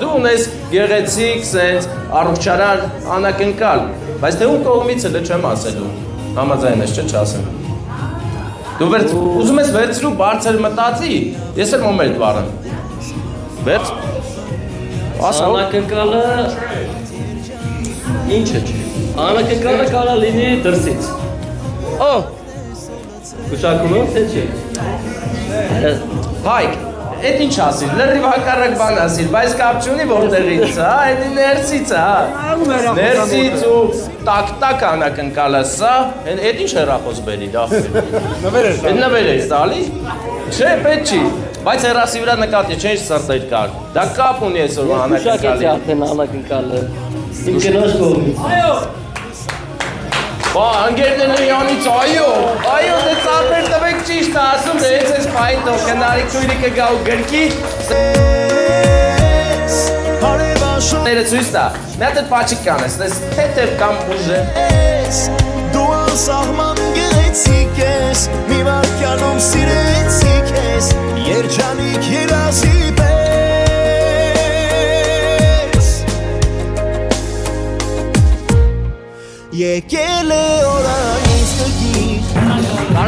Դու ունես գեղեցիկ, սենց, առողջարար, անակնկալ, բայց թե ում կողմից էլ չեմ ասելու, համաձայն ես չէ չասեմ։ Դու ուզում ես վերցրու բարձր մտածի, ես էլ մոմ էլ դվարեմ։ Վերց։ Անակնկալը ինչ է չէ։ Անակնկալը կարա լինի դրսից։ Օ, Գուշակում եմ, թե չէ։ Հայք, էդ ինչ ասիր, լրիվ հակառակ բան ասիր, բայց կապ չունի որտեղից, հա, էդ ներսից, հա։ Ներսից ու տակ անակնկալը սա, էդ ինչ հեռախոս բերի, դա։ Նվեր ես տալի։ Չէ, պետք չի, բայց հեռասի վրա նկատի չէ, ինչ սրտեր կար։ Դա կապ ունի այսօր անակնկալի։ Գուշակեցի արդեն անակնկալը։ Իմ կնոջ կողմից։ Այո։ Բա, ընկերներն իրանից, այո, դե ծարպեր տվեք ճիշտ է ասում, դե ես ես պային տող, կնարիք թույրի կգա ու գրքի, Ները ծույս տա, մի հատ էդ պաչիկ կանես, դես թեթև կամ ուժը Դու անսահման գեղեցիկ ես, մի վարկյանում սիրեցիկ ես, երջանիկ երազի պես Եկել է օր այս տկիր